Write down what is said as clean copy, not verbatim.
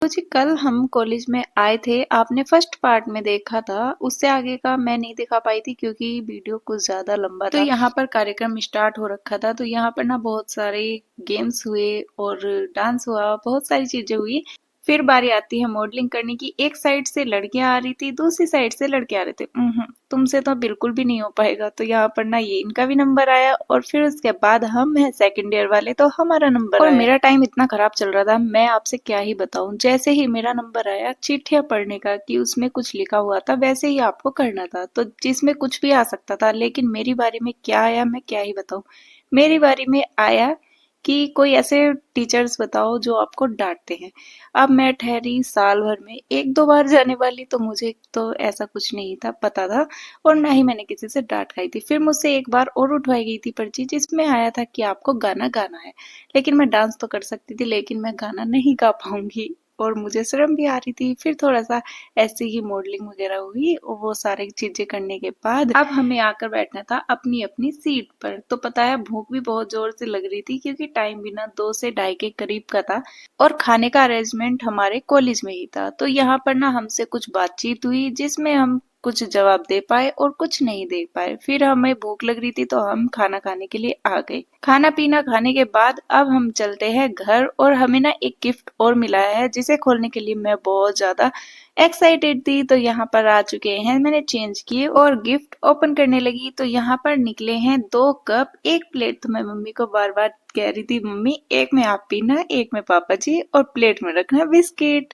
तो जी कल हम कॉलेज में आए थे। आपने फर्स्ट पार्ट में देखा था, उससे आगे का मैं नहीं दिखा पाई थी क्योंकि वीडियो कुछ ज्यादा लंबा था। तो यहाँ पर कार्यक्रम स्टार्ट हो रखा था, तो यहाँ पर ना बहुत सारे गेम्स हुए और डांस हुआ, बहुत सारी चीजें हुई। फिर बारी आती है मॉडलिंग करने की। एक साइड से लड़कियां आ रही थी, दूसरी साइड से लड़के आ रहे थे। तुमसे तो बिल्कुल भी नहीं हो पाएगा। तो यहाँ पर ना ये इनका भी नंबर आया और फिर उसके बाद हम हैं सेकंड ईयर वाले, तो हमारा नंबर और मेरा टाइम इतना खराब चल रहा था, मैं आपसे क्या ही बताऊं। जैसे ही मेरा नंबर आया चिट्ठियां पढ़ने का कि उसमें कुछ लिखा हुआ था, वैसे ही आपको करना था, तो जिसमें कुछ भी आ सकता था। लेकिन मेरी बारी में क्या आया मैं क्या ही बताऊं। मेरी बारी में आया कि कोई ऐसे टीचर्स बताओ जो आपको डांटते हैं। अब मैं ठहरी साल भर में एक दो बार जाने वाली, तो मुझे तो ऐसा कुछ नहीं था पता था और ना ही मैंने किसी से डांट खाई थी। फिर मुझसे एक बार और उठवाई गई थी पर्ची, जिसमें आया था कि आपको गाना गाना है। लेकिन मैं डांस तो कर सकती थी, लेकिन मैं गाना नहीं गा पाऊंगी और मुझे शर्म भी आ रही थी। फिर थोड़ा सा ऐसे ही मॉडलिंग वगैरह हुई और वो सारी चीजें करने के बाद अब हमें आकर बैठना था अपनी अपनी सीट पर। तो पता है भूख भी बहुत जोर से लग रही थी क्योंकि टाइम भी ना 2 से 2:30 के करीब का था और खाने का अरेंजमेंट हमारे कॉलेज में ही था। तो यहाँ पर ना हमसे कुछ बातचीत हुई जिसमें हम कुछ जवाब दे पाए और कुछ नहीं दे पाए। फिर हमें भूख लग रही थी तो हम खाना खाने के लिए आ गए। खाना पीना खाने के बाद अब हम चलते हैं घर और हमें ना एक गिफ्ट और मिला है जिसे खोलने के लिए मैं बहुत ज्यादा एक्साइटेड थी। तो यहाँ पर आ चुके हैं, मैंने चेंज किए और गिफ्ट ओपन करने लगी। तो यहाँ पर निकले हैं 2 कप, एक प्लेट। तो मैं मम्मी को बार बार कह रही थी, मम्मी एक में आप पीना, एक में पापा जी, और प्लेट में रखना बिस्किट।